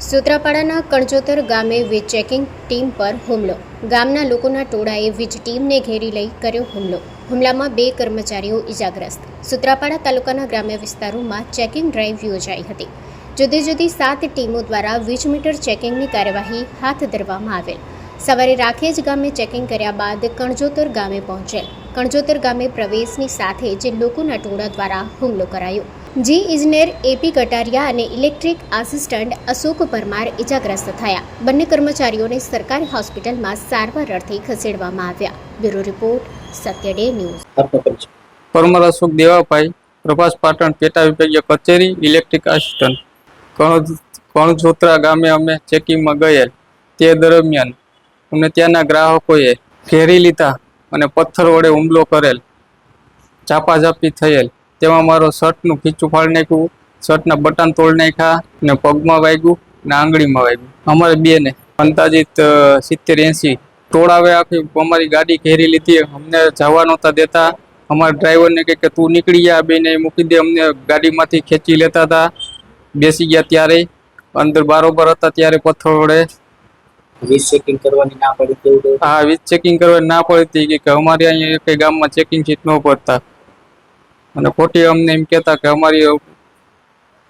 સૂત્રાપાડાના કણજોતર ગામે વીજ checking team પર હુમલો. ગામના લોકોના ટોળાએ વીજ ટીમને ઘેરી લઈ કર્યો હુમલો. હુમલામાં 2 કર્મચારીઓ ઇજાગ્રસ્ત. સૂત્રાપાડા તાલુકાના ગ્રામ્ય વિસ્તારોમાં ચેકિંગ ડ્રાઈવ યોજાઈ હતી. જુદી જુદી 7 ટીમો દ્વારા વીજ મીટર ચેકિંગની કાર્યવાહી હાથ ધરવામાં આવેલ. સવારે રાખેજ ગામે ચેકિંગ કર્યા બાદ કણજોતર ગામે પહોંચેલ. કણજોતર ગામે પ્રવેશની સાથે જ લોકોના ટોળા દ્વારા હુમલો કરાયો. જી ઇજનેર એપી કટારિયા અને ઇલેક્ટ્રિક આસિસ્ટન્ટ અશોક પરમાર ઇજાગ્રસ્ત થયા. બંને કર્મચારીઓને સરકારી હોસ્પિટલમાં સારવાર અર્થે ખસેડવામાં આવ્યા. બ્યુરો રિપોર્ટ સત્ય ડે ન્યૂઝ. પરમાર અશોક દેવાભાઈ, પ્રભાસ પાટણ, પેટા વિભાગીય કચેરી, ઇલેક્ટ્રિક આસિસ્ટન્ટ. કણજોતરા ગામે અમે ચેકિંગમાં ગયેલ. તે દરમિયાન અમને ત્યાંના ગ્રાહકોએ ઘેરી લીધા અને પથ્થર વડે હુમલો કરેલ. ઝાપાઝાપી થયેલ. તેમાં મારો શર્ટનું ખીચું ફાડી નાખ્યું, શર્ટના બટન તોડી નાખ્યા ને પગમાં વાગ્યું ને આંગળીમાં વાગ્યું. અમારે બેને અંદાજિત 70-80 ટોળાવે આખી અમારી ગાડી ઘેરી લીધી. અમને જવા નહોતા દેતા. અમારા ડ્રાઈવરને કહે કે તું નીકળી જા, બેને મૂકી દે. અમને ગાડીમાંથી ખેંચી લેતા હતા. બેસી ગયા ત્યારે અંદર બારોબર હતા ત્યારે પથ્થર વડે વીજ ચેકિંગ કરવાની ના પડી. હા, વીજ ચેકિંગ કરવાની ના પડી હતી કે અમારે અહીંયા કઈ ગામમાં ચેકિંગ સીટ ન પડતા અને ખોટી અમને એમ કહેતા કે અમારી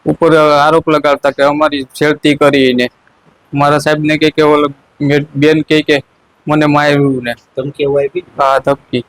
ઉપર આરોપ લગાડતા કે અમારી છેડતી કરીને. મારા સાહેબને કહે કે બેન કહે કે મને માર્યું ને ધમકી એવું આપી. હા, ધમકી.